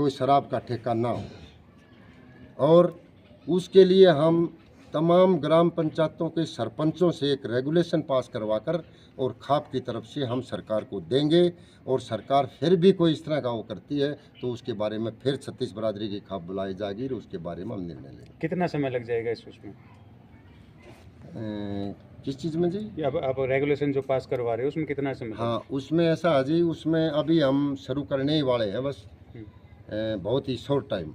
कोई शराब का ठेका ना हो। और उसके लिए हम तमाम ग्राम पंचायतों के सरपंचों से एक रेगुलेशन पास करवाकर और खाप की तरफ से हम सरकार को देंगे, और सरकार फिर भी कोई इस तरह का वो करती है तो उसके बारे में फिर 36 बरादरी की खाप बुलाई जाएगी और उसके बारे में हम निर्णय लेंगे। कितना समय लग जाएगा इस उसमें? किस चीज़ में जी? अब आप रेगुलेशन जो पास करवा रहे हो उसमें कितना समय? हाँ, उसमें ऐसा है जी, उसमें अभी हम शुरू करने ही वाले हैं बस, बहुत ही शॉर्ट टाइम।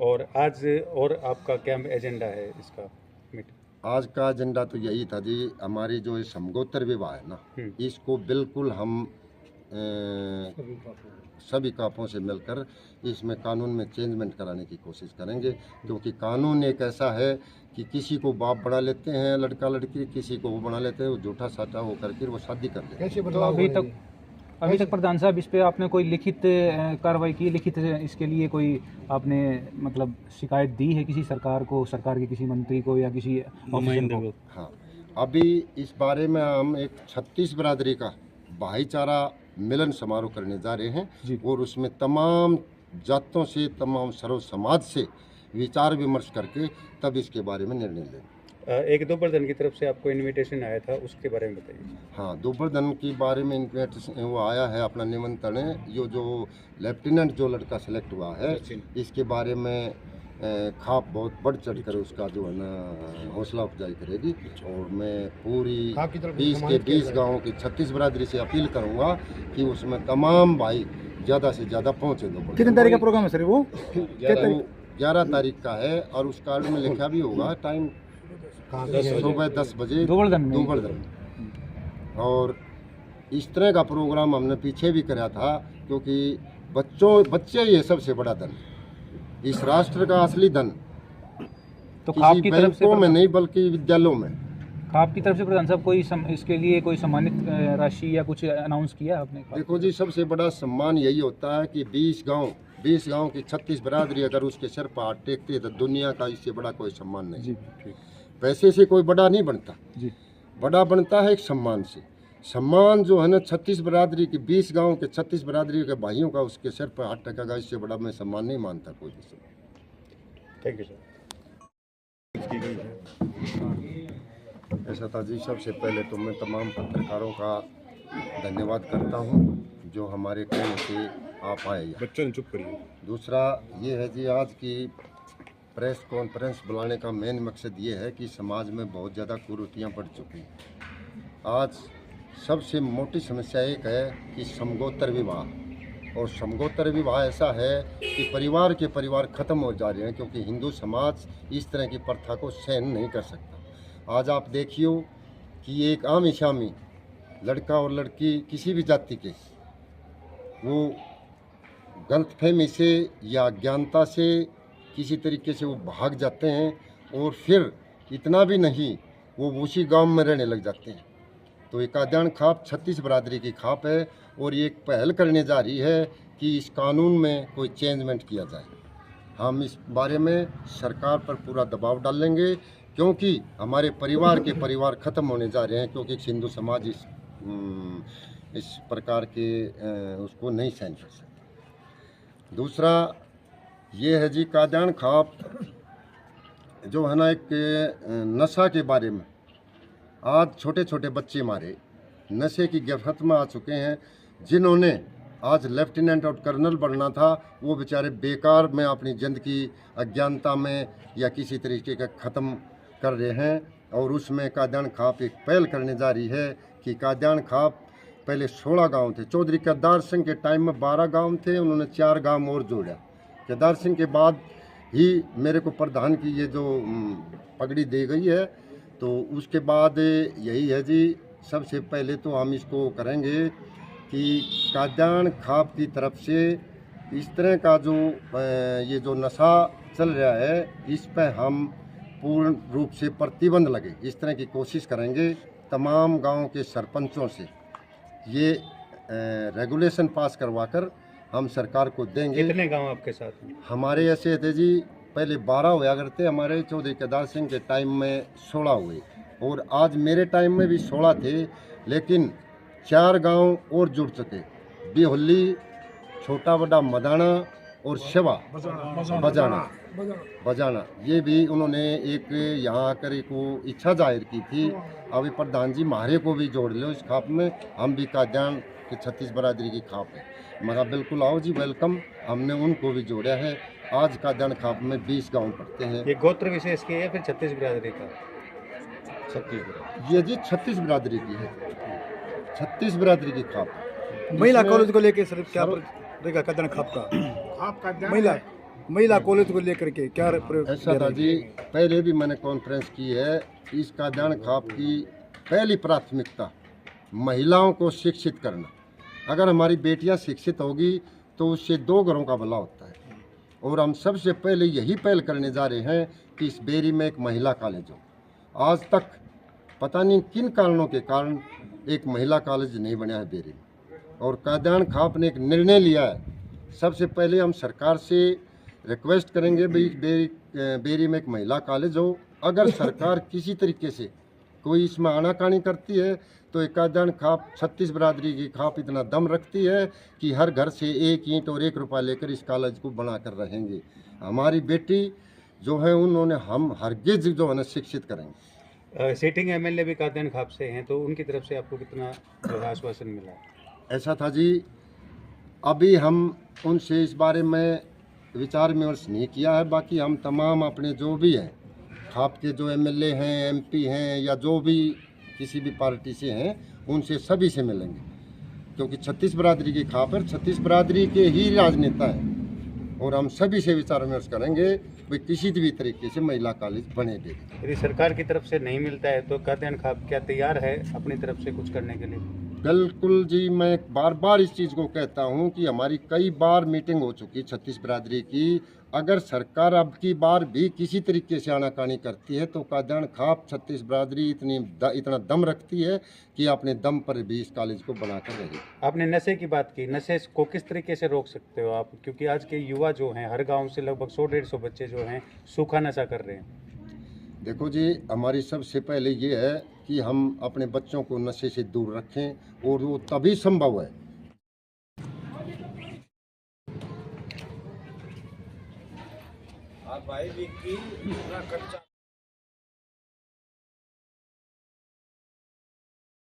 और आज और आपका क्या एजेंडा है इसका मीटिंग? आज का एजेंडा तो यही था जी, हमारी जो ये समगोत्तर विवाह है ना, इसको बिल्कुल हम सभी कापों से मिलकर इसमें कानून में चेंजमेंट कराने की कोशिश करेंगे, क्योंकि कानून एक ऐसा है कि किसी को बाप बना लेते हैं लड़का लड़की, किसी को वो बना लेते हैं, वो झूठा साटा हो करके वो शादी कर लेते हैं। तो अभी तक प्रधान साहब इस पे आपने कोई लिखित कार्रवाई की, लिखित इसके लिए कोई आपने मतलब शिकायत दी है किसी सरकार को, सरकार के किसी मंत्री को या किसी ऑफिसर को? हाँ, अभी इस बारे में हम एक 36 बरादरी का भाईचारा मिलन समारोह करने जा रहे हैं और उसमें तमाम जातों से, तमाम सर्व समाज से विचार विमर्श करके तब इसके बारे में निर्णय लेंगे। एक दोबरदन की तरफ से आपको इनविटेशन आया था, उसके बारे में बताइए। हाँ, दोबरदन के बारे में इनविटेशन वो आया है, अपना निमंत्रण है। ये जो लेफ्टिनेंट जो लड़का सेलेक्ट हुआ है, इसके बारे में खाप बहुत बढ़ चढ़ कर उसका जो है ना हौसला अफजाई करेगी, और मैं पूरी 20 के 20 गाँव की 36 बरादरी से अपील करूँगा कि उसमें तमाम भाई ज़्यादा से ज़्यादा पहुँचे। कितने तारीख का प्रोग्राम है सर? वो 11 तारीख का है, और उस कार्ड में लिखा भी होगा टाइम सुबह 10 बजे दोबरदन। और इस तरह का प्रोग्राम हमने पीछे भी कराया था, क्योंकि बच्चे ही है सबसे बड़ा धन, इस राष्ट्र का असली धन। तो खाप की तरफ से में नहीं बल्कि विद्यालयों में। खाप की तरफ से प्रधान साहब कोई इसके लिए कोई सम्मानित राशि या कुछ अनाउंस किया आपने? देखो जी, सबसे बड़ा सम्मान यही होता है कि 20 गांव की 36 बरादरी अगर उसके सर पर हाथ टेकते तो दुनिया का इससे बड़ा कोई सम्मान नहीं। जी, ठीक। पैसे से कोई बड़ा नहीं बनता जी, बड़ा बनता है एक सम्मान से। सम्मान जो है ना 36 बरादरी की, 20 गांव के 36 बरादरी के भाइयों का उसके सर पर हाथ टेकेगा, इससे बड़ा मैं सम्मान नहीं मानता कोई भी सम्मान। Thank you sir. ऐसा था जी, सबसे पहले तो मैं तमाम पत्रकारों का धन्यवाद करता हूं जो हमारे कहने से आप आए। बच्चों चुप करिए। दूसरा ये है जी, आज की प्रेस कॉन्फ्रेंस बुलाने का मेन मकसद ये है कि समाज में बहुत ज़्यादा कुरीतियाँ बढ़ चुकी हैं। आज सबसे मोटी समस्या एक है कि समगोत्तर विवाह, और समगोत्तर विवाह ऐसा है कि परिवार के परिवार ख़त्म हो जा रहे हैं, क्योंकि हिंदू समाज इस तरह की प्रथा को सहन नहीं कर सकता। आज आप देखिए कि एक आमी शामी लड़का और लड़की किसी भी जाति के, वो गलतफहमी से या अज्ञानता से किसी तरीके से वो भाग जाते हैं, और फिर इतना भी नहीं, वो उसी गांव में रहने लग जाते हैं। तो ये कादियान खाप 36 बरादरी की खाप है, और ये एक पहल करने जा रही है कि इस कानून में कोई चेंजमेंट किया जाए। हम इस बारे में सरकार पर पूरा दबाव डालेंगे, क्योंकि हमारे परिवार के परिवार ख़त्म होने जा रहे हैं, क्योंकि हिंदू समाज इस प्रकार के उसको नहीं सहन कर सकता। दूसरा ये है जी, कादियान खाप जो है ना एक नशा के बारे में, आज छोटे छोटे बच्चे मारे नशे की गिरफ्त में आ चुके हैं। जिन्होंने आज लेफ्टिनेंट और कर्नल बनना था, वो बेचारे बेकार में अपनी ज़िंदगी अज्ञानता में या किसी तरीके का ख़त्म कर रहे हैं। और उसमें कादियान खाप एक पहल करने जा रही है कि कादियान खाप पहले 16 गांव थे, चौधरी केदार सिंह के टाइम में 12 गांव थे, उन्होंने 4 गांव और जोड़ा। केदार सिंह के बाद ही मेरे को प्रधान की ये जो पगड़ी दी गई है, तो उसके बाद यही है जी, सबसे पहले तो हम इसको करेंगे कि कादियान खाप की तरफ से इस तरह का जो ये जो नशा चल रहा है, इस पर हम पूर्ण रूप से प्रतिबंध लगे, इस तरह की कोशिश करेंगे। तमाम गांव के सरपंचों से ये रेगुलेशन पास करवाकर हम सरकार को देंगे। कितने गांव आपके साथ हैं? हमारे ऐसे थे जी, पहले 12 हुआ करते, हमारे चौधरी केदार सिंह के टाइम में 16 हुए, और आज मेरे टाइम में भी 16 थे, लेकिन 4 गांव और जुड़ चुके। बिहुल्ली, छोटा बड़ा मदाना और सेवा बजाना ये भी उन्होंने एक यहाँ आकर एक वो इच्छा जाहिर की थी। अभी प्रधान जी मारे को भी जोड़ लो इस खाप में, हम भी काद्यान की 36 बरादरी की खाप है। मगर बिल्कुल आओ जी, वेलकम। हमने उनको भी जोड़ा है। आज काद्यान खाप में 20 गांव पड़ते हैं। ये गोत्र विशेष की है फिर 36 बिरादरी का? 36 ये जी 36 बिरादरी की है, 36 बिरादरी की खाप। महिला कॉलेज को लेकर सर क्या रहेगा काद्यान खाप का? महिला कॉलेज को लेकर के क्या प्रयोग? ऐसा था जी, पहले भी मैंने कॉन्फ्रेंस की है। इस काद्यान खाप की पहली प्राथमिकता महिलाओं को शिक्षित करना। अगर हमारी बेटियां शिक्षित होगी तो उससे 2 घरों का भला होता है। और हम सबसे पहले यही पहल करने जा रहे हैं कि इस बेरी में एक महिला कॉलेज हो। आज तक पता नहीं किन कारणों के कारण एक महिला कॉलेज नहीं बना है बेरी में, और काद्यान खाप ने एक निर्णय लिया है। सबसे पहले हम सरकार से रिक्वेस्ट करेंगे भाई बेरी में एक महिला कॉलेज हो। अगर सरकार किसी तरीके से कोई इसमें आनाकानी करती है तो एक काद्यान खाप 36 बरादरी की खाप इतना दम रखती है कि हर घर से 1 ईंट और 1 रुपया लेकर इस कॉलेज को बना कर रहेंगे। हमारी बेटी जो है उन्होंने हम हरगिज जो है ना शिक्षित करेंगे। सिटिंग एमएलए भी काद्यान खाप से हैं, तो उनकी तरफ से आपको कितना आश्वासन मिला? ऐसा था जी, अभी हम उनसे इस बारे में विचार विमर्श नहीं किया है। बाकी हम तमाम अपने जो भी हैं खाप के जो एमएलए हैं, एमपी हैं या जो भी किसी भी पार्टी से हैं, उनसे सभी से मिलेंगे, क्योंकि 36 बरादरी की खाप है, 36 बरादरी के ही राजनेता हैं। और हम सभी से विचार विमर्श करेंगे भाई किसी भी तरीके से महिला कॉलेज बने दे। यदि सरकार की तरफ से नहीं मिलता है तो काद्यान खाप क्या तैयार है अपनी तरफ से कुछ करने के लिए? बिल्कुल जी, मैं बार बार इस चीज़ को कहता हूं कि हमारी कई बार मीटिंग हो चुकी 36 बरादरी की। अगर सरकार अब की बार भी किसी तरीके से आनाकानी करती है तो काद्यान खाप 36 बरादरी इतना दम रखती है कि अपने दम पर भी इस कॉलेज को बनाकर रहेगी। आपने नशे की बात की, नशे को किस तरीके से रोक सकते हो आप? क्योंकि आज के युवा जो हैं, हर गांव से लगभग 100-150 बच्चे जो हैं सूखा नशा कर रहे हैं। देखो जी, हमारी सबसे पहले ये है कि हम अपने बच्चों को नशे से दूर रखें, और वो तभी संभव है। भाई भी की